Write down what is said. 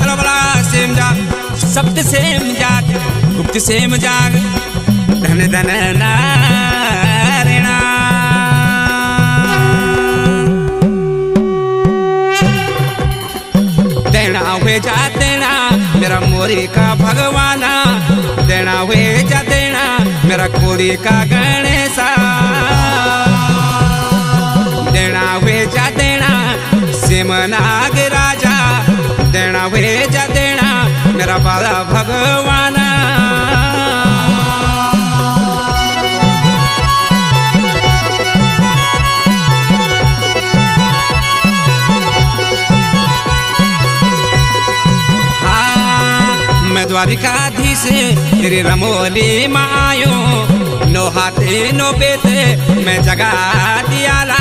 चलो बला सेम जाग सप्त सेम जाग गुप्त सेम जाग धन धन नारिणा देना हुए जा देना मेरा मोरी का भगवाना देना हुए जा देना मेरा कोरी का गणेशा देना हुए जा देना सिमनाग राजा देना हुए जा देना मेरा बाला भगवाना मैं द्वारिकाधीश तेरी रमोली में आयो नो हाथे नो बेटे मैं जगा दियाला